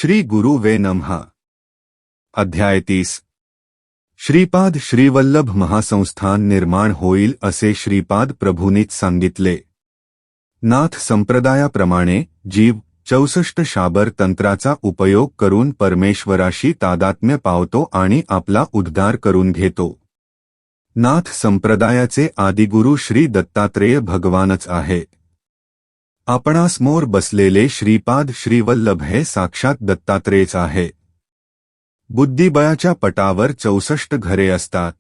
श्री गुरु वे नमः। अध्याय 30। श्रीपाद श्रीवल्लभ महासंस्थान निर्माण होईल असे श्रीपाद प्रभूंनीच सांगितले। नाथ संप्रदायाप्रमाणे जीव 64 शाबर तंत्राचा उपयोग करून परमेश्वराशी तादात्म्य पावतो आणि आपला उद्धार करून घेतो। नाथ संप्रदायाचे आदिगुरु श्री दत्तात्रेय भगवानच आहे। आपणासमोर बसलेले श्रीपाद श्रीवल्लभ हे साक्षात दत्तात्रेयच आहे। बुद्धिबळाच्या पटावर 64 घरे असतात।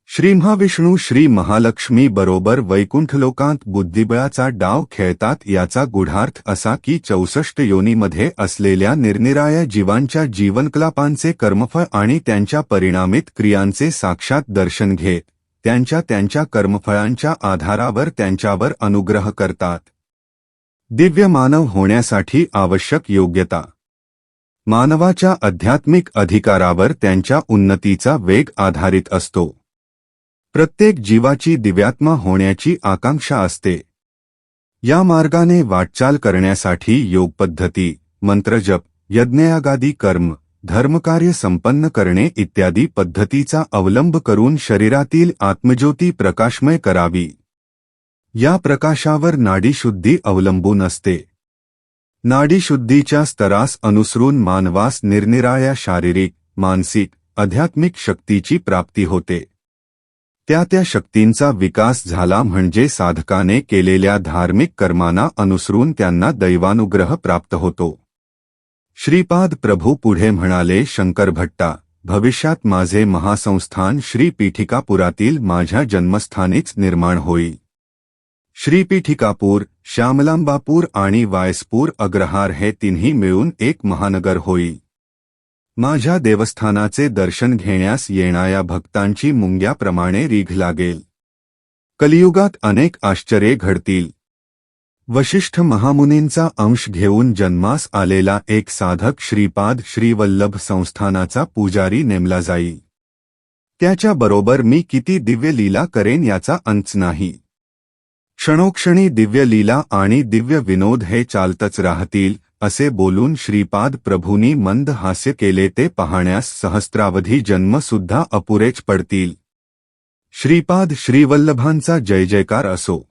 श्री महाविष्णू श्री महालक्ष्मी बरोबर वैकुंठलोकांत बुद्धिबळाचा डाव खेळतात। याचा गूढार्थ असा की 64 योनीमध्ये असलेल्या निरनिराळ्या जीवांच्या जीवनकलापांचे कर्मफळ आणि त्यांच्या परिणामित क्रियांचे साक्षात दर्शन घेत त्यांच्या कर्मफळांच्या आधारावर त्यांच्यावर अनुग्रह करतात। दिव्य मानव होण्यासाठी आवश्यक योग्यता। मानवाच्या आध्यात्मिक अधिकारावर त्यांच्या उन्नतीचा वेग आधारित असतो। प्रत्येक जीवाची दिव्यात्मा होण्याची आकांक्षा असते। या मार्गाने वाटचाल करण्यासाठी योगपद्धती, मंत्रजप, यज्ञयागादी कर्म, धर्मकार्य संपन्न करणे इत्यादी पद्धतीचा अवलंब करून शरीरातील आत्मज्योती प्रकाशमय करावी। या प्रकाशावर नाडीशुद्धी अवलंबून असते। नाडीशुद्धीच्या स्तरास अनुसरून मानवास निरनिराळ्या शारीरिक, मानसिक, आध्यात्मिक शक्तीची प्राप्ती होते। त्या शक्तींचा विकास झाला म्हणजे साधकाने केलेल्या धार्मिक कर्मांना अनुसरून त्यांना दैवानुग्रह प्राप्त होतो। श्रीपाद प्रभू पुढे म्हणाले, शंकर भट्टा, भविष्यात माझे महासंस्थान श्री पीठिकापुरातील माझ्या जन्मस्थानीच निर्माण होईल। श्री पीठिकापूर, श्यामलांबापूर आणि वायसपूर अग्रहार हे तिन्ही मिळून एक महानगर होईल। माझ्या देवस्थानाचे दर्शन घेण्यास येणाऱ्या भक्तांची मुंग्याप्रमाणे रीघ लागेल। कलियुगात अनेक आश्चर्ये घडतील। वशिष्ठ महामुनींचा अंश घेऊन जन्मास आलेला एक साधक श्रीपाद श्रीवल्लभ संस्थानाचा पुजारी नेमला जाईल। त्याच्याबरोबर मी किती दिव्य लीला करेन याचा अंत नाही। क्षणोक्षणी दिव्य लीला आणि दिव्य विनोद हे चालतच राहतील असे बोलून श्रीपाद प्रभूंनी मंद हास्य केले। ते पाहण्यास सहस्त्रावधी जन्म सुद्धा अपुरेच पडतील। श्रीपाद श्रीवल्लभांचा जय जयकार असो।